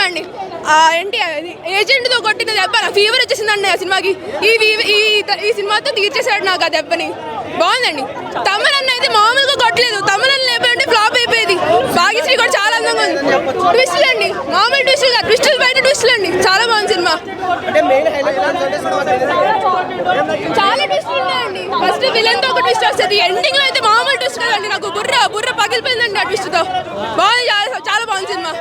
బాగుందండి. ఏంటి ఏజెంట్తో కొట్టిన దెబ్బ ఫీవర్ వచ్చేసిందండి ఆ సినిమాకి. ఈ సినిమాతో తీర్చేసాడు నాకు ఆ దెబ్బని. బాగుందండి. తమన్ అన్న అయితే మామూలుగా కొట్టలేదు. తమన్ అన్న లేకపోతే ఫ్లాప్ అయిపోయేది. భాగ్యశ్రీ కూడా చాలా అందంగా ఉంది. ట్విస్టులు అండి, మామూలు ట్విస్టులు, ట్విస్టులు బయట ట్విస్టులు అండి. చాలా బాగుంది సినిమా. చాలా ట్విస్టులు ఉన్నాయండి. ఫస్ట్ విలన్ తో ఒక ట్విస్ట్ వస్తుంది, ఎండింగ్ లో అయితే మామూలు ట్విస్ట్ కదండి. నాకు బుర్ర పగిలిపోయిందండి ఆ ట్విస్ట్ తో. బాగుంది, చాలా బాగుంది సినిమా.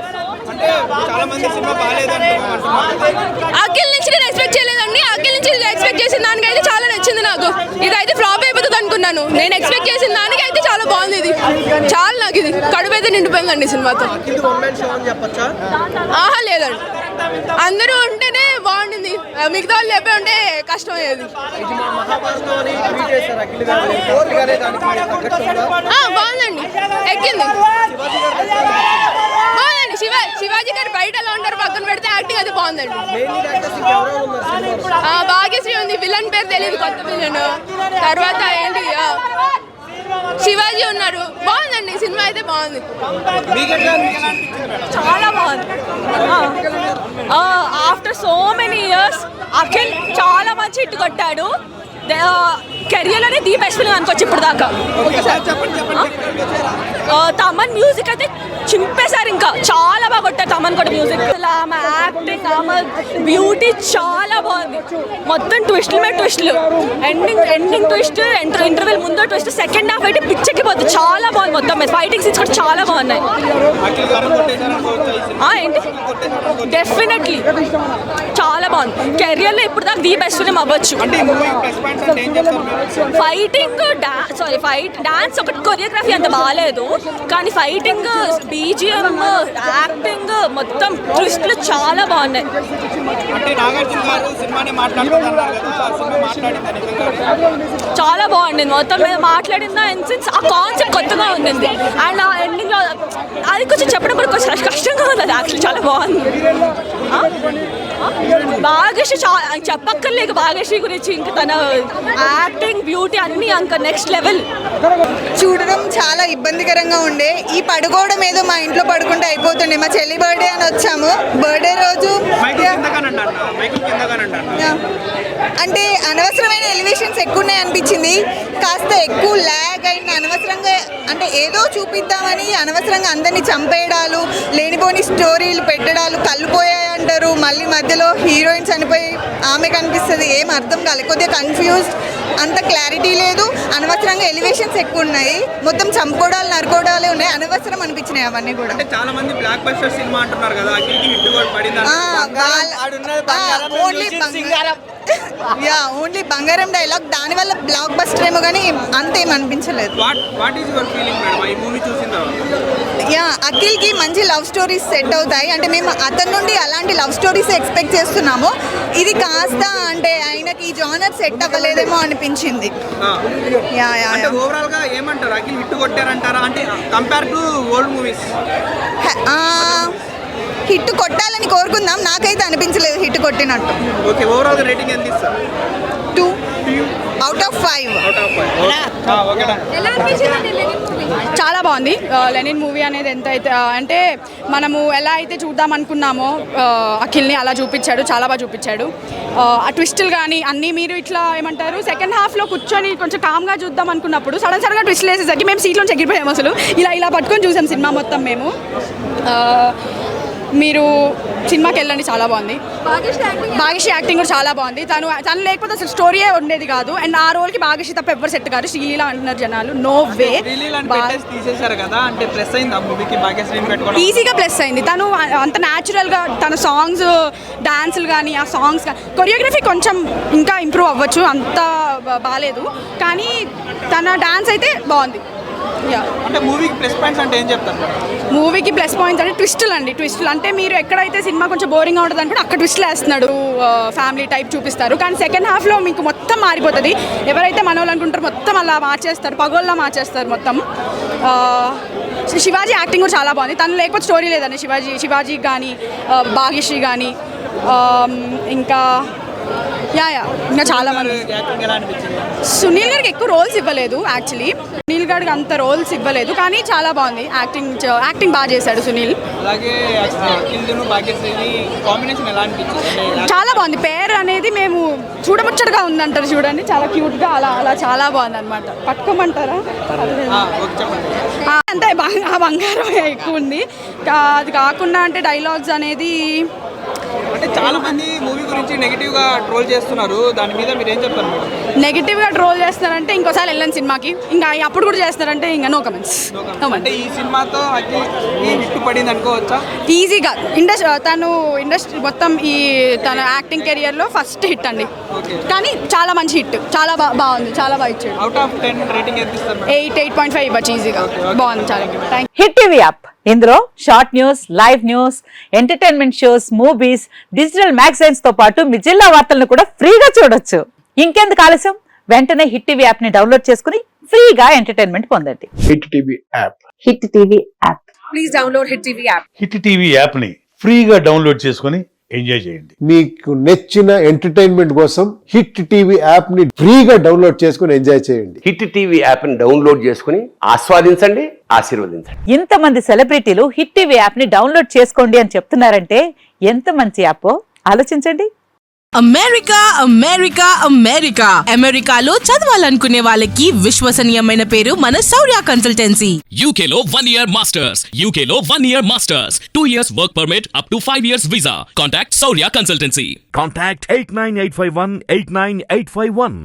అఖిల్ నుంచి నేను ఎక్స్పెక్ట్ చేయలేదండి. అఖిల్ నుంచి ఎక్స్పెక్ట్ చేసిన దానికైతే చాలా నచ్చింది నాకు. ఇదైతే ఫ్లాప్ అయిపోతుంది అనుకున్నాను. నేను ఎక్స్పెక్ట్ చేసిన దానికైతే చాలా బాగుంది. ఇది చాలా నాకు ఇది కడుపు అయితే నిండిపోయిందండి సినిమాతో. ఆహా లేదండి, అందరూ ఉంటేనే బాగుంటుంది. మిగతా వాళ్ళు లేపే ఉంటే కష్టం అయ్యేది. బాగుందండి, ఎక్కింది. బాగుందండి. శివాజీ గారు బయట ఎలా ఉంటారు పక్కన పెడితే యాక్టింగ్ అయితే బాగుందండి. భాగ్యశ్రీ ఉంది, విలన్ పేరు తెలియదు, కొత్త విలన్. తర్వాత ఏంటి శివాజీ ఉన్నారు. బాగుందండి సినిమా అయితే బాగుంది, చాలా బాగుంది. After so many years Akhil చాలా మంచి హిట్ కొట్టాడు. కెరియర్లోనే ది బెస్ట్ ఫిల్మ్ అనుకోవచ్చు ఇప్పుడు దాకా. తమన్ మ్యూజిక్ అయితే చింపేశారు. ఇంకా చాలా బాగా కొట్టారు తమన్ కూడా మ్యూజిక్. ఆమె యాక్టింగ్, ఆమె బ్యూటీ చాలా బాగుంది. మొత్తం ట్విస్టులు మీద ట్విస్టులు, ఎండింగ్ ట్విస్ట్, ఇంటర్వెల్ ముందు ట్విస్ట్, సెకండ్ హాఫ్ అయితే పిచ్చెక్కిపోతుంది. చాలా బాగుంది. మొత్తం ఫైటింగ్ సీన్స్ కూడా చాలా బాగున్నాయి. ఏంటి డెఫినెట్లీ చాలా బాగుంది. కెరియర్లో ఇప్పుడు దాకా ది బెస్ట్ ఫిల్మ్ అవ్వచ్చు. ఫైటింగ్, డాన్స్ ఒకటి, కొరియోగ్రఫీ అంత బాగాలేదు, కానీ ఫైటింగ్, బీజిఎం, యాక్టింగ్, మొత్తం ట్విస్ట్లు చాలా బాగున్నాయి. చాలా బాగుంది. మొత్తం మీద మాట్లాడిందా ఇన్సెన్స్ ఆ కాన్సెప్ట్ కొత్తగా ఉంది. అండ్ ఆ ఎండింగ్ లో అది కొంచెం చెప్పడం కూడా కొంచెం కష్టంగా ఉంది. అది యాక్చువల్లీ చాలా బాగుంది. భాగ్యశ్రీ చెప్పక్కర్లేదు భాగ్యశ్రీ గురించి. ఇంకా తన యాక్టింగ్, బ్యూటీ అన్నీ ఇంకా నెక్స్ట్ లెవెల్. చూడడం చాలా ఇబ్బందికరంగా ఉండే. ఈ పడుకోవడం ఏదో మా ఇంట్లో పడుకుంటే అయిపోతుండే. మా చెల్లి బర్త్డే అని వచ్చాము. బర్త్డే రోజు అంటే అనవసరమైన ఎలివేషన్స్ ఎక్కువ ఉన్నాయి అనిపించింది. కాస్త ఎక్కువ ల్యాగ్ అయిన, అనవసరంగా అంటే ఏదో చూపిద్దామని అనవసరంగా అందరినీ చంపేయడాలు, లేనిపోని స్టోరీలు పెట్టడాలు, కళ్ళు పోయాయి అంటారు, మళ్ళీ మధ్యలో హీరోయిన్ చనిపోయి ఆమె కనిపిస్తుంది. ఏం అర్థం కాలేదు, కొద్దిగా కన్ఫ్యూజ్డ్, అంత క్లారిటీ లేదు. అనవసరంగా ఎలివేషన్స్ ఎక్కువ ఉన్నాయి. మొత్తం చంపుకోవడాలు, నరుకోవడాలే ఉన్నాయి. అనవసరం అనిపించినాయి అవన్నీ కూడా. ఓన్లీ బంగారం డైలాగ్, దానివల్ల బ్లాక్ బస్టర్ ఏమో కానీ అంతేం అనిపించలేదు. అఖిల్కి మంచి లవ్ స్టోరీస్ సెట్ అవుతాయి. అంటే మేము అతని నుండి అలాంటి లవ్ స్టోరీస్ ఎక్స్పెక్ట్ చేస్తున్నాము. ఇది కాస్త అంటే ఆయనకి ఈ జానర్ సెట్ అవ్వలేదేమో అనిపించింది. హిట్ కొట్టాలని కోరుకుందాం. నాకైతే అనిపించలేదు హిట్ కొట్టినట్టు. 2 out of 5. చాలా బాగుంది. లెనిన్ మూవీ అనేది ఎంత అయితే అంటే మనము ఎలా అయితే చూద్దాం అనుకున్నామో అఖిల్ని అలా చూపించాడు, చాలా బాగా చూపించాడు. ఆ ట్విస్టులు కానీ అన్నీ మీరు ఇట్లా ఏమంటారు సెకండ్ హాఫ్లో కూర్చొని కొంచెం కామ్గా చూద్దాం అనుకున్నప్పుడు సడన్గా ట్విస్టులు వేసేసరికి మేము సీట్లోంచి ఎగిరిపోయాము. అసలు ఇలా పట్టుకొని చూసాం సినిమా మొత్తం మేము. మీరు సినిమాకి వెళ్ళండి, చాలా బాగుంది. భాగ్యశ్రీ యాక్టింగ్ కూడా చాలా బాగుంది. తను లేకపోతే అసలు స్టోరీయే ఉండేది కాదు. అండ్ ఆ రోల్కి భాగ్యశ్రీ తప్ప ఎవరు సెట్ కాదు. శ్రీలీల అంటున్నారు జనాలు, నో వే. ఈజీగా ప్లస్ అయింది. తను అంత న్యాచురల్గా తన సాంగ్స్, డాన్సులు కానీ, ఆ సాంగ్స్ కొరియోగ్రఫీ కొంచెం ఇంకా ఇంప్రూవ్ అవ్వచ్చు, అంత బాగాలేదు. కానీ తన డాన్స్ అయితే బాగుంది. మూవీకి ప్లస్ పాయింట్స్ అంటే ఏం చెప్తారు? మూవీకి ప్లస్ పాయింట్స్ అంటే ట్విస్టులు అండి. ట్విస్టులు అంటే మీరు ఎక్కడైతే సినిమా కొంచెం బోరింగ్గా ఉంటుంది అనుకుంటే అక్కడ ట్విస్టులు వేస్తున్నాడు, ఫ్యామిలీ టైప్ చూపిస్తారు. కానీ సెకండ్ హాఫ్లో మీకు మొత్తం మారిపోతుంది. ఎవరైతే మనోళ్ళు అనుకుంటారో మొత్తం అలా మార్చేస్తారు, పగోళ్ళ మార్చేస్తారు మొత్తం. శివాజీ యాక్టింగ్ కూడా చాలా బాగుంది. తను లేకపోతే స్టోరీ లేదండి. శివాజీ కానీ, భాగ్యశ్రీ కానీ, ఇంకా ఇంకా చాలా మంది సునీల్ గారికి ఎక్కువ రోల్స్ ఇవ్వలేదు యాక్చువల్లీ. సునీల్ గారికి అంత రోల్స్ ఇవ్వలేదు, కానీ చాలా బాగుంది యాక్టింగ్ బాగా చేశాడు సునీల్. అలాగే అఖిల్ను భాగ్యశ్రీని కాంబినేషన్ ఎలా అనిపించింది? చాలా బాగుంది. పేరు అనేది మేము చూడముచ్చటగా ఉందంటారు చూడండి, చాలా క్యూట్గా అలా చాలా బాగుంది అనమాట. పట్టుకోమంటారా? ఓకే చెప్పండి. అంటే ఆ బంగారం ఎక్కువ ఉంది. అది కాకుండా అంటే డైలాగ్స్ అనేది అంటే చాలా మంది మూవీ గురించి నెగిటివ్ గా ట్రోల్ చేస్తున్నారు, దాని మీద మీరు ఏం చెప్తారు మేడం? నెగిటివ్గా ట్రోల్ చేస్తున్నారంటే ఇంకోసారి వెళ్ళండి సినిమాకి, ఇంకా అప్పుడు కూడా చేస్తున్నారంటే ఇంకా నో కమెంట్స్. అంటే ఈ సినిమాతో అఖిల్ హిట్ పడింది అనుకోవచ్చా? ఈజీగా తను ఇండస్ట్రీ మొత్తం తన యాక్టింగ్ కెరియర్లో ఫస్ట్ హిట్ అండి. కానీ చాలా మంచి హిట్, చాలా బాగుంది, చాలా బాగా ఇచ్చాడు. అవుట్ ఆఫ్ 10 రేటింగ్ ఎంత ఇస్తారు? 8.5 ఇవ్వచ్చు ఈజీగా. బాగుంది, చాలా థ్యాంక్. హిట్ టీవీ యాప్, ఇందులో short news, live news, entertainment shows, movies, digital magazines తో పాటు మీ జిల్లా వార్తలను కూడా ఫ్రీగా చూడొచ్చు. ఇంకెందుకు ఆలస్యం, వెంటనే హిట్ టీవీ యాప్ ని డౌన్లోడ్ చేసుకుని ఫ్రీగా ఎంటర్టైన్మెంట్ పొందండి. Hit TV app. Hit TV app. Please download Hit TV app. Hit TV యాప్ని ఫ్రీగా డౌన్లోడ్ చేసుకొని ఎంజాయ్ చేయండి. మీకు నచ్చిన ఎంటర్టైన్మెంట్ కోసం హిట్ టీవీ యాప్ ని ఫ్రీగా డౌన్లోడ్ చేసుకుని ఎంజాయ్ చేయండి. హిట్ టీవీ యాప్ని డౌన్లోడ్ చేసుకుని ఆస్వాదించండి, ఆశీర్వదించండి. ఇంతమంది సెలబ్రిటీలు హిట్ టీవీ యాప్ ని డౌన్లోడ్ చేసుకోండి అని చెప్తున్నారంటే ఎంత మంచి యాప్ ఆలోచించండి. అమెరికా అమెరికాలో చదవాలనుకునే వాళ్ళకి విశ్వసనీయమైన పేరు మన శౌర్య కన్సల్టెన్సీ. UK లో 1 year masters. UK లో 1 year masters. 2 years work permit up to 5 years visa. Contact Saurya Consultancy. Contact 89851 89851.